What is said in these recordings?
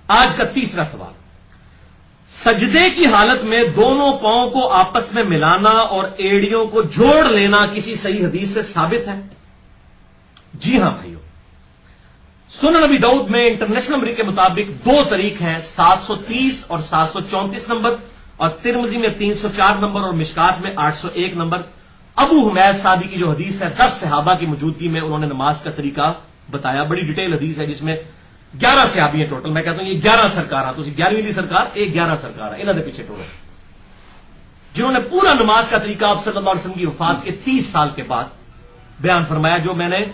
آج کا تیسرا سوال، سجدے کی حالت میں دونوں پاؤں کو آپس میں ملانا اور ایڑیوں کو جوڑ لینا کسی صحیح حدیث سے ثابت ہے؟ جی ہاں بھائیو، سنن نبی داؤد میں انٹرنیشنل نمبر کے مطابق دو طریق ہیں، 730 اور 734 نمبر، اور ترمذی میں 304 نمبر اور مشکات میں 801 نمبر۔ ابو حمید سعدی کی جو حدیث ہے 10 صحابہ کی موجودگی میں انہوں نے نماز کا طریقہ بتایا، بڑی ڈیٹیل حدیث ہے جس میں 11 صحابی ہیں ٹوٹل۔ میں کہتا ہوں یہ 11 سرکار ہیں، تو 11ویں سرکار ایک 11 سرکار ہے انہوں نے پیچھے ٹوٹل، جنہوں نے پورا نماز کا طریقہ آپ صلی اللہ علیہ وسلم کی وفات کے 30 سال کے بعد بیان فرمایا، جو میں نے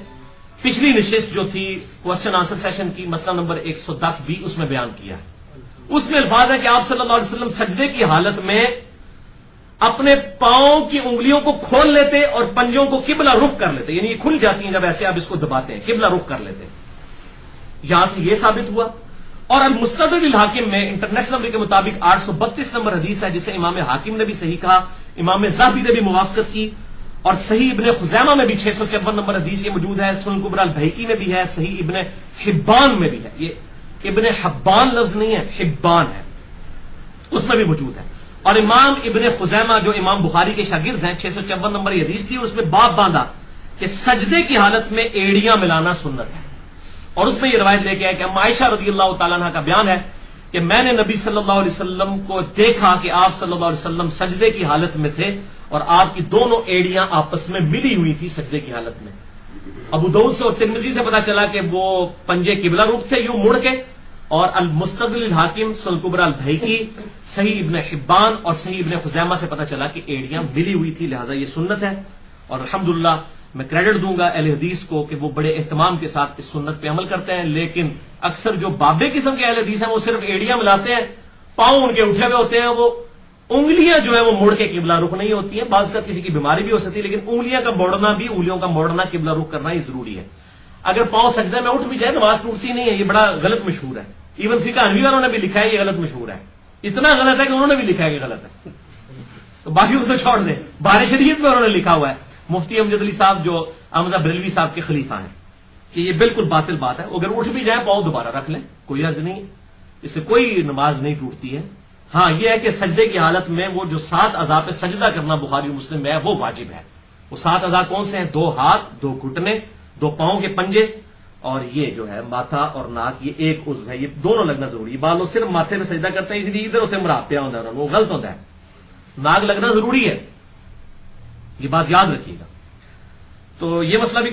پچھلی نشست جو تھی کوسچن آنسر سیشن کی مسئلہ نمبر 110 بھی اس میں بیان کیا ہے۔ اس میں الفاظ ہے کہ آپ صلی اللہ علیہ وسلم سجدے کی حالت میں اپنے پاؤں کی انگلیوں کو کھول لیتے اور پنجوں کو قبلہ رخ کر لیتے، یعنی یہ کھل جاتی ہیں جب ایسے آپ اس کو دباتے ہیں، قبلہ رخ کر لیتے۔ یہاں سے یہ ثابت ہوا۔ اور المستدرک للحاکم میں انٹرنیشنل نمبر کے مطابق 832 نمبر حدیث ہے جسے امام حاکم نے بھی صحیح کہا، امام ذہبی نے بھی موافقت کی، اور صحیح ابن خزیمہ میں بھی 654 نمبر حدیث یہ موجود ہے، سنن کبری البیہقی میں بھی ہے، صحیح ابن حبان میں بھی ہے، یہ ابن حبان لفظ نہیں ہے، حبان ہے، اس میں بھی موجود ہے۔ اور امام ابن خزیمہ جو امام بخاری کے شاگرد ہیں 654 نمبر یہ حدیث تھی، اس میں باب باندھا کہ سجدے کی حالت میں ایڑیاں ملانا سنت ہے، اور اس میں یہ روایت لے کے آئے کہ عائشہ رضی اللہ تعالیٰ عنہ کا بیان ہے کہ میں نے نبی صلی اللہ علیہ وسلم کو دیکھا کہ آپ صلی اللہ علیہ وسلم سجدے کی حالت میں تھے اور آپ کی دونوں ایڑیاں آپس میں ملی ہوئی تھی سجدے کی حالت میں۔ ابو داؤد سے اور ترمذی سے پتا چلا کہ وہ پنجے قبلہ رخ تھے یوں مڑ کے، اور المستدرک للحاکم، سنن کبری البیہقی، صحیح ابن حبان اور صحیح ابن خزیمہ سے پتا چلا کہ ایڑیاں ملی ہوئی تھی، لہذا یہ سنت ہے۔ اور الحمدللہ میں کریڈٹ دوں گا اہل حدیث کو کہ وہ بڑے اہتمام کے ساتھ اس سنت پہ عمل کرتے ہیں، لیکن اکثر جو بابے قسم کے اہل حدیث ہیں وہ صرف ایڑیاں ملاتے ہیں، پاؤں ان کے اٹھے ہوئے ہوتے ہیں، وہ انگلیاں جو ہے وہ مڑ کے قبلہ رخ نہیں ہوتی ہیں، بعض کا کسی کی بیماری بھی ہو سکتی ہے، لیکن انگلیاں کا موڑنا بھی، انگلیوں کا موڑنا قبلہ رخ کرنا ہی ضروری ہے۔ اگر پاؤں سجدے میں اٹھ بھی جائے نماز ٹوٹتی نہیں ہے، یہ بڑا غلط مشہور ہے، ایون فقہ حنفی والوں نے بھی لکھا ہے یہ غلط مشہور ہے، اتنا غلط ہے کہ انہوں نے بھی لکھا ہے کہ غلط ہے، تو باقی کو تو چھوڑ دیں۔ بار شریعت میں انہوں نے لکھا ہوا ہے، مفتی امجد علی صاحب جو احمد بریلوی صاحب کے خلیفہ ہیں، کہ یہ بالکل باطل بات ہے، اگر اٹھ بھی جائیں پاؤں دوبارہ رکھ لیں، کوئی حرج نہیں، اس سے کوئی نماز نہیں ٹوٹتی ہے۔ ہاں یہ ہے کہ سجدے کی حالت میں وہ جو 7 اعضاء پہ سجدہ کرنا بخاری اور مسلم میں ہے وہ واجب ہے۔ وہ 7 اعضاء کون سے ہیں؟ 2 ہاتھ، 2 گھٹنے، 2 پاؤں کے پنجے، اور یہ جو ہے ماتھا اور ناک، یہ ایک عضو ہے، یہ دونوں لگنا ضروری ہے۔ بعض لوگ صرف ماتھے میں سجدہ کرتے ہیں اس لیے ادھر ہوتے مراد پیا ہوتا ہے، وہ غلط ہوتا ہے، ناک لگنا ضروری ہے، یہ بات یاد رکھیے گا۔ تو یہ مسئلہ بھی